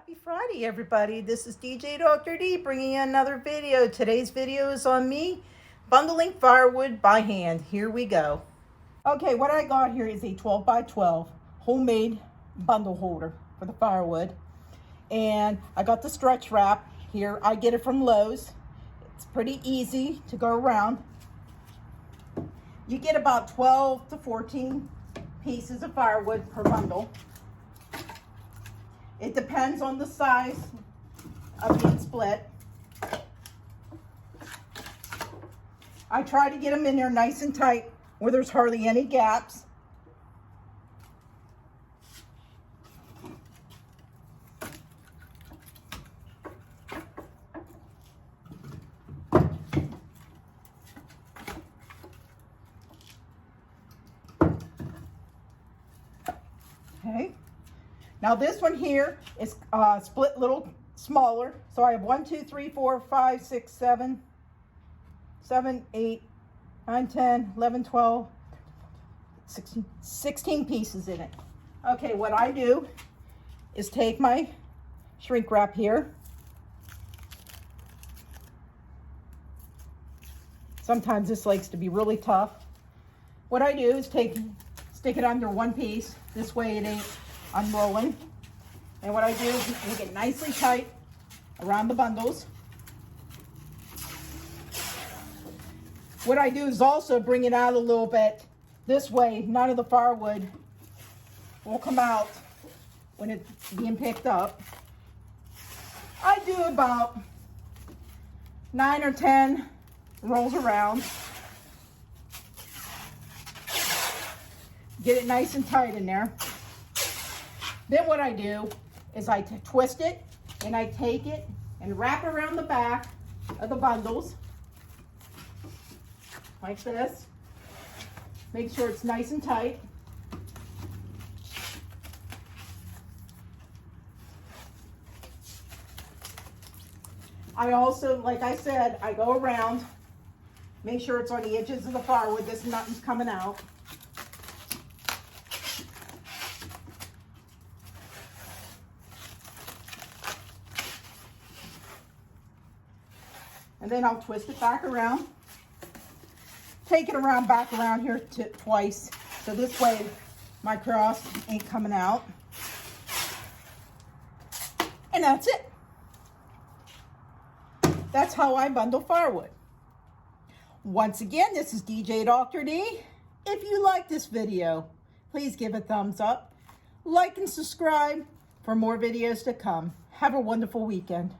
Happy Friday, everybody. This is DJ Dr. D bringing you another video. Today's video is on me bundling firewood by hand. Here we go. Okay, what I got here is a 12 by 12 homemade bundle holder for the firewood. And I got the stretch wrap here. I get it from Lowe's. It's pretty easy to go around. You get about 12 to 14 pieces of firewood per bundle. It depends on the size of being split. I try to get them in there nice and tight where there's hardly any gaps. Okay. Now this one here is split a little smaller. So I have 1, 2, 3, 4, 5, 6, 7, 8, 9, 10, 11, 12, 16 pieces in it. Okay, what I do is take my shrink wrap here. Sometimes this likes to be really tough. What I do is stick it under one piece. This way it ain't unrolling. And what I do is make it nicely tight around the bundles. What I do is also bring it out a little bit. This way, none of the firewood will come out when it's being picked up. I do about 9 or 10 rolls around. Get it nice and tight in there. Then what I do is I twist it and I take it and wrap around the back of the bundles like this. Make sure it's nice and tight. I also, like I said, I go around, make sure it's on the edges of the firewood. This nothing's coming out. And then I'll twist it back around. Take it around, back around here twice. So this way my cross ain't coming out. And that's it. That's how I bundle firewood. Once again, this is DJ Dr. D. If you like this video, please give a thumbs up. Like and subscribe for more videos to come. Have a wonderful weekend.